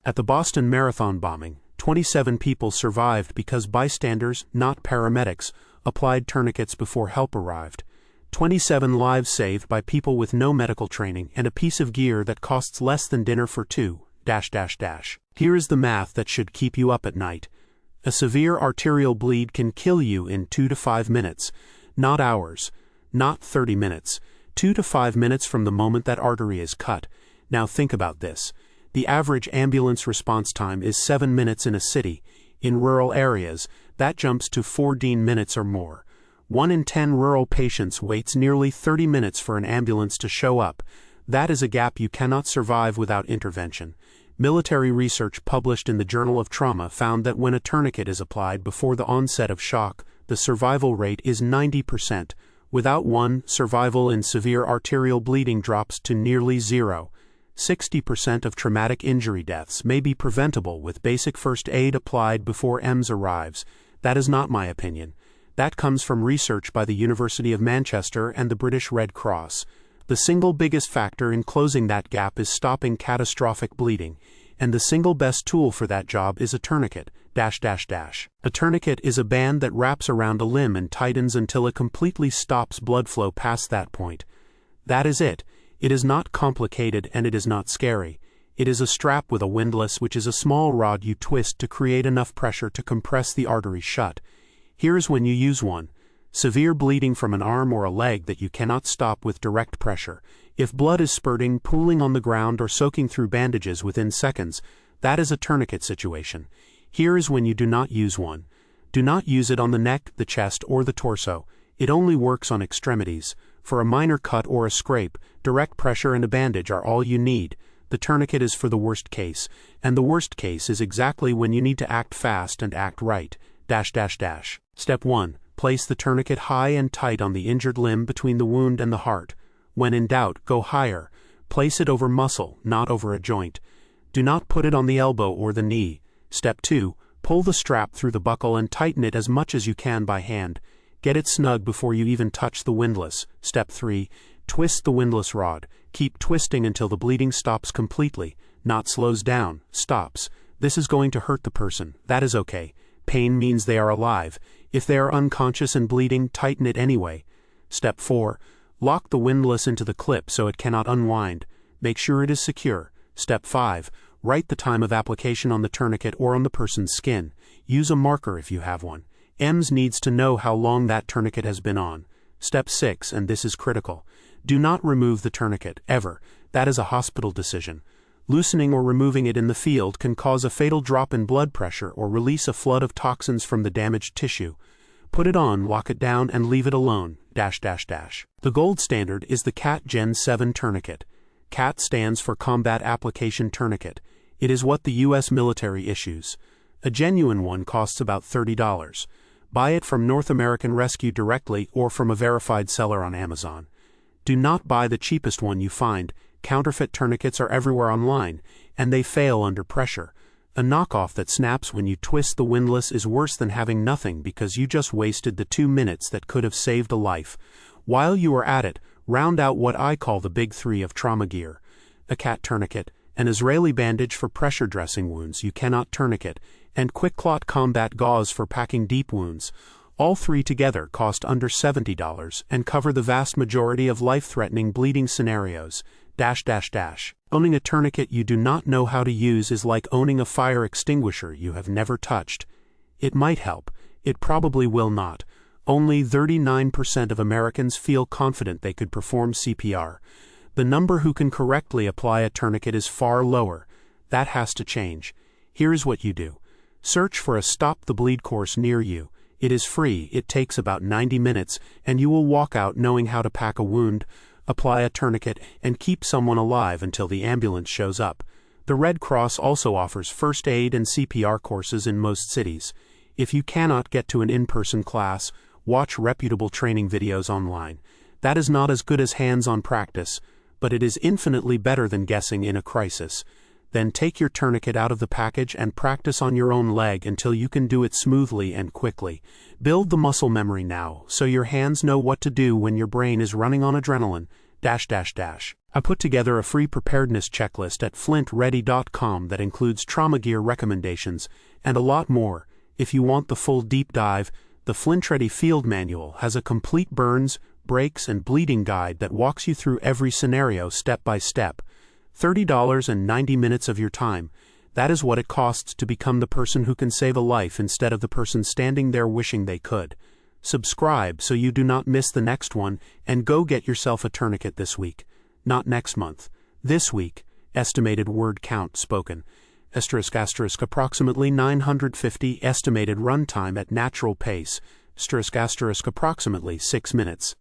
At the Boston Marathon bombing, 27 people survived because bystanders, not paramedics, applied tourniquets before help arrived. 27 lives saved by people with no medical training and a piece of gear that costs less than dinner for two, ... Here is the math that should keep you up at night. A severe arterial bleed can kill you in 2 to 5 minutes, not hours, not 30 minutes, 2 to 5 minutes from the moment that artery is cut. Now think about this. The average ambulance response time is 7 minutes in a city. In rural areas, that jumps to 14 minutes or more. 1 in 10 rural patients waits nearly 30 minutes for an ambulance to show up. That is a gap you cannot survive without intervention. Military research published in the Journal of Trauma found that when a tourniquet is applied before the onset of shock, the survival rate is 90%. Without one, survival in severe arterial bleeding drops to nearly zero. 60% of traumatic injury deaths may be preventable with basic first aid applied before EMS arrives. That is not my opinion. That comes from research by the University of Manchester and the British Red Cross. The single biggest factor in closing that gap is stopping catastrophic bleeding, and the single best tool for that job is a tourniquet, ... A tourniquet is a band that wraps around a limb and tightens until it completely stops blood flow past that point. That is it. It is not complicated and it is not scary. It is a strap with a windlass, which is a small rod you twist to create enough pressure to compress the artery shut. Here's when you use one. Severe bleeding from an arm or a leg that you cannot stop with direct pressure. If blood is spurting, pooling on the ground, or soaking through bandages within seconds, that is a tourniquet situation. Here is when you do not use one. Do not use it on the neck, the chest, or the torso. It only works on extremities. For a minor cut or a scrape, direct pressure and a bandage are all you need. The tourniquet is for the worst case, and the worst case is exactly when you need to act fast and act right. ... Step 1. Place the tourniquet high and tight on the injured limb between the wound and the heart. When in doubt, go higher. Place it over muscle, not over a joint. Do not put it on the elbow or the knee. Step 2. Pull the strap through the buckle and tighten it as much as you can by hand. Get it snug before you even touch the windlass. Step 3. Twist the windlass rod. Keep twisting until the bleeding stops completely, not slows down, stops. This is going to hurt the person. That is okay. Pain means they are alive. If they are unconscious and bleeding, tighten it anyway. Step 4. Lock the windlass into the clip so it cannot unwind. Make sure it is secure. Step 5. Write the time of application on the tourniquet or on the person's skin. Use a marker if you have one. EMS needs to know how long that tourniquet has been on. Step 6, and this is critical. Do not remove the tourniquet, ever. That is a hospital decision. Loosening or removing it in the field can cause a fatal drop in blood pressure or release a flood of toxins from the damaged tissue. Put it on, lock it down, and leave it alone. ... The gold standard is the CAT Gen 7 tourniquet. CAT stands for Combat Application Tourniquet. It is what the U.S. military issues. A genuine one costs about $30. Buy it from North American Rescue directly or from a verified seller on Amazon. Do not buy the cheapest one you find. Counterfeit tourniquets are everywhere online, and they fail under pressure. A knockoff that snaps when you twist the windlass is worse than having nothing because you just wasted the 2 minutes that could have saved a life. While you are at it, round out what I call the big 3 of trauma gear. A CAT tourniquet, an Israeli bandage for pressure dressing wounds you cannot tourniquet, and quick clot combat gauze for packing deep wounds. All 3 together cost under $70 and cover the vast majority of life-threatening bleeding scenarios. ... Owning a tourniquet you do not know how to use is like owning a fire extinguisher you have never touched. It might help. It probably will not. Only 39% of Americans feel confident they could perform CPR. The number who can correctly apply a tourniquet is far lower. That has to change. Here's what you do. Search for a Stop the Bleed course near you. It is free, it takes about 90 minutes, and you will walk out knowing how to pack a wound, apply a tourniquet, and keep someone alive until the ambulance shows up. The Red Cross also offers first aid and CPR courses in most cities. If you cannot get to an in-person class, watch reputable training videos online. That is not as good as hands-on practice, but it is infinitely better than guessing in a crisis. Then take your tourniquet out of the package and practice on your own leg until you can do it smoothly and quickly. Build the muscle memory now, so your hands know what to do when your brain is running on adrenaline. I put together a free preparedness checklist at FlintReady.com that includes trauma gear recommendations and a lot more. If you want the full deep dive, the FlintReady Field Manual has a complete burns, breaks, and bleeding guide that walks you through every scenario step by step. $30 and 90 minutes of your time. That is what it costs to become the person who can save a life instead of the person standing there wishing they could. Subscribe so you do not miss the next one, and go get yourself a tourniquet this week. Not next month. This week. Estimated word count spoken. *** approximately 950. Estimated run time at natural pace. *** approximately 6 minutes.